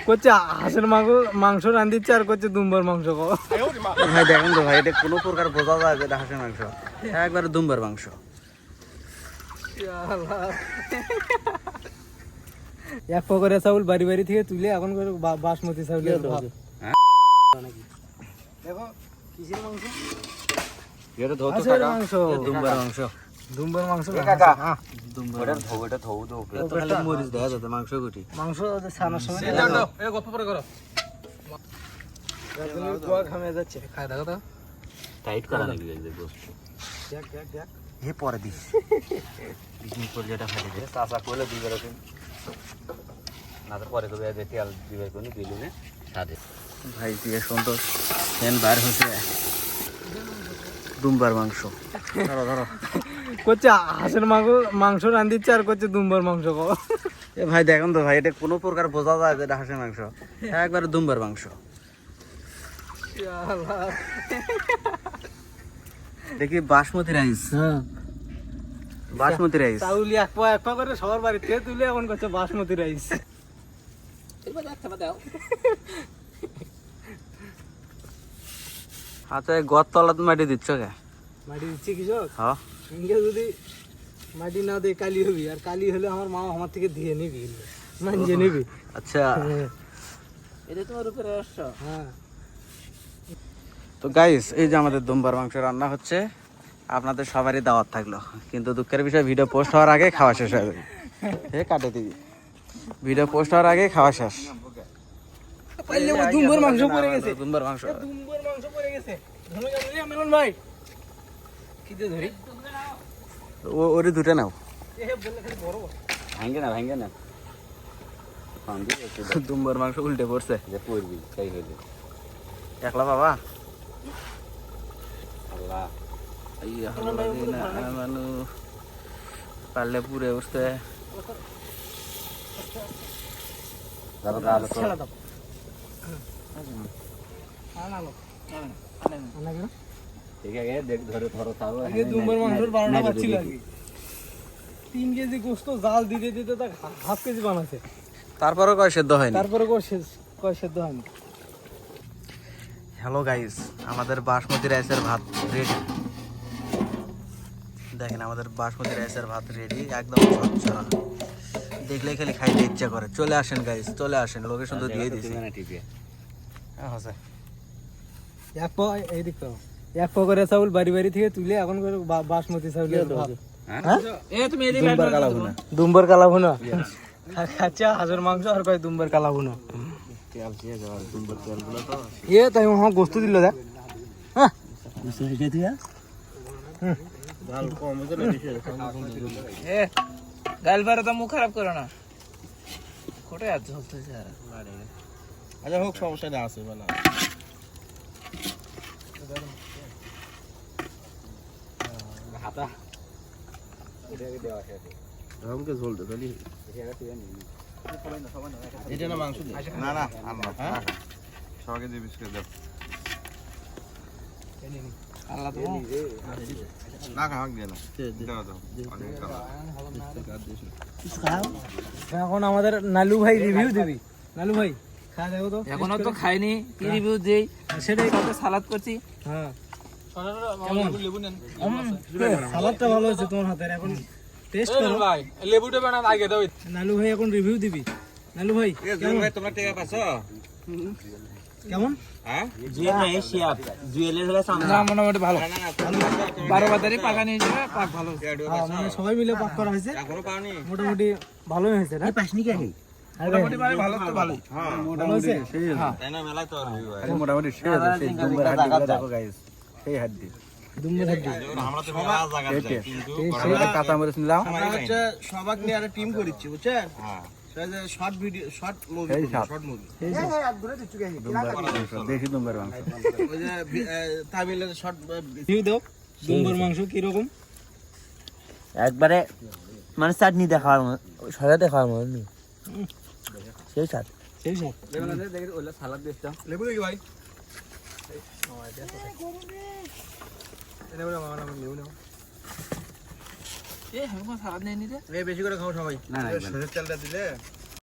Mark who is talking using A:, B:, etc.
A: করছে হাঁসের মাংস রান্ধিচ্ছে আর করছে দুম্বার মাংস খাও।
B: ভাই দেখেন তো ভাই, এটা কোনো প্রকার বোঝা যায় যে এটা হাঁসের মাংস, একবারে দুম্বার মাংস।
A: এক পকরে চাউল বাড়ি বাড়ি থেকে তুলে এখন করে বাসমতি চাউল। দেখো কিসের মাংস? হাঁসের মাংস,
B: দুম্বার মাংস।
A: দুম্বার মাংস।
B: মরিচ দেখা যাচ্ছে মাংস গুটি।
A: মাংস ছানার সময় ঘামে যাচ্ছে। খায় দেখো তো
B: টাইট করা নাকি হে পরে দিস যেটা ফাটে দিয়ে চাষা করলে দিবে রকম না, তো পরে তো তেল দিবে কোনো দিলে সাদে। ভাই দিয়ে সুন্দর ফ্যান বার হচ্ছে দুম্বার মাংস।
A: করছে হাঁসের মাংস রান্ধিচ্ছে আর করছে দুম্বার মাংস খাও।
B: এ ভাই দেখেন তো ভাই, এটা কোনো প্রকার বোঝা যায় যে এটা হাঁসের মাংস, একবারে দুম্বার মাংস। দেখি বাসমতি রাইস।
A: হ্যাঁ
B: বাসমতি রাইস
A: চাউল এক পা করে সবার বাড়িতে তুলে এখন করছে বাসমতি রাইস।
B: আচ্ছা, গত তলাত মাটি দিচ্ছ কে?
A: মাটি দিচ্ছি কৃষক।
B: হ্যাঁ,
A: ইনকে যদি মাটি না দিয়ে কালি হবি, আর কালি হলে আমার মা আমার থেকে দিয়ে নিবি, মানজে নিবি।
B: আচ্ছা
A: এটা তোমার উপরে রহস্য। হ্যাঁ,
B: তো গাইস, এই যে আমাদের দুম্বার মাংস রান্না হচ্ছে, আপনাদের সবারই দাওয়াত থাকলো, কিন্তু দুঃখের বিষয় ভিডিও পোস্ট হওয়ার আগে খাওয়া শেষ হয়ে যাবে। হে কাটে দিবি, ভিডিও পোস্ট হওয়ার আগে খাওয়া শেষ।
A: দুম্বার মাংস পড়ে গেছে,
B: দুম্বার মাংস,
A: দুম্বার মাংস পড়ে গেছে। ধরে গেল মেলন ভাই, কি দিয়ে ধরি?
B: ওরে দুটো নাও,
A: এ বললে খালি বড় বড়
B: ভাঙ্গে না ভাঙ্গে না। দুম্বার মাংস উল্টে পড়ছে, যে পড়বি তাই হইলে একলা বাবা। আল্লাহ মানু পারলে পুরে উঠতে
A: দুম্বার মাংসের 12টা বাচ্চি লাগে। 3 কেজি গোস্ত জাল দিতে দিতে তা হাফ কেজি বানাচ্ছে।
B: তারপরও কয় সেদ্ধ হয়নি।
A: তারপরে কয় সেদ্ধ হয়নি।
B: হ্যালো গাইস, আমাদের বাসমতি রাইসের ভাত রেডি। দেখেন আমাদের বাসমতি রাইসের ভাত রেডি, একদম ঝরঝরা, দেখলে খালি খাইতে ইচ্ছা করে। চলে আসেন গাইস, চলে আসেন, লোকেশন তো দিয়ে দিছি। হ্যাঁ হ্যাঁ,
A: এক পকরে চাউল বাড়ি বাড়ি থেকে তুলে এখন করে বাসমতি চাউল। দুম্বার কালা ভুনা আচ্ছা, হাঁসের মাংস আর কয় দুম্বার কালা ভুনা। এ তাই আমার গোস্ত দিল দেখ। ডাল বারে তো মুখ খারাপ করো না, কোথায় আর চলতেছে।
C: আচ্ছা হোক, সমস্যা নেই, আছে বলা
B: হাতা
C: আমাকে ঝোল দে তাহলে। এটা না মাংস দে, না না আল্লাহ, হ্যাঁ সবাইকে দিয়ে বিস্কুট দাও।
A: আল্লাহ তো
C: না খাওয়া দিয়ে না, দাও দাও।
A: এখন আমাদের নালু ভাই রিভিউ দিবি। নালু ভাই খা দেখো তো। এখনো তো খাইনি, কি রিভিউ দেই সেটাই। কত সালাদ করছি। হ্যাঁ, সালাদটা ভালো হয়েছে তোমার হাতের। এখন টেস্ট করো ভাই, লেবুটা বানান আগে দাও। নালু ভাই এখন রিভিউ দিবি। নালু ভাই
C: ভাই তোমরা টেকা পাছো
A: কেমন?
C: হ্যাঁ
A: মোটামুটি ভালো। 12 বাজারে পাকা নিয়েছে, পাক ভালো। মানে সবাই মিলে পাক করা হয়েছে,
C: এখনো পাওনি?
A: মোটামুটি ভালোই হয়েছে না? পাসনি কি আগে মোটামুটি মানে ভালো তো ভালোই।
C: হ্যাঁ
A: মোটামুটি
C: তাই না, মেলায় তো
B: মোটামুটি সেই দুম্বার হাড্ডি দেখো গাইস, সেই হাড্ডি
A: দুম্বার হাড্ডি।
C: আমরা তো মেলা জায়গা যাই, কিন্তু
B: কাঁচা মরিচ নিলাম।
C: আমরা হচ্ছে সবাক নিয়ে একটা টিম করেছি, বুঝছেন? হ্যাঁ, short video, short movie, short movie.
B: দেখি দুম্বার মাংস,
C: ওই যে তামিলের শর্ট
A: রিভিউ দাও। দুম্বার মাংস কি রকম?
B: একবারে মানে চাটনি দেখার মতো, সাদা দেখার মতো সেই স্বাদ।
A: সেই সব
B: সালাদ দিচ্ছ,
C: লেবু দেখি ভাই।
A: সালাদ নেই নিতে
C: বেশি করে খাও সবাই।
B: না, না,
C: সরষের তেলটা দিলে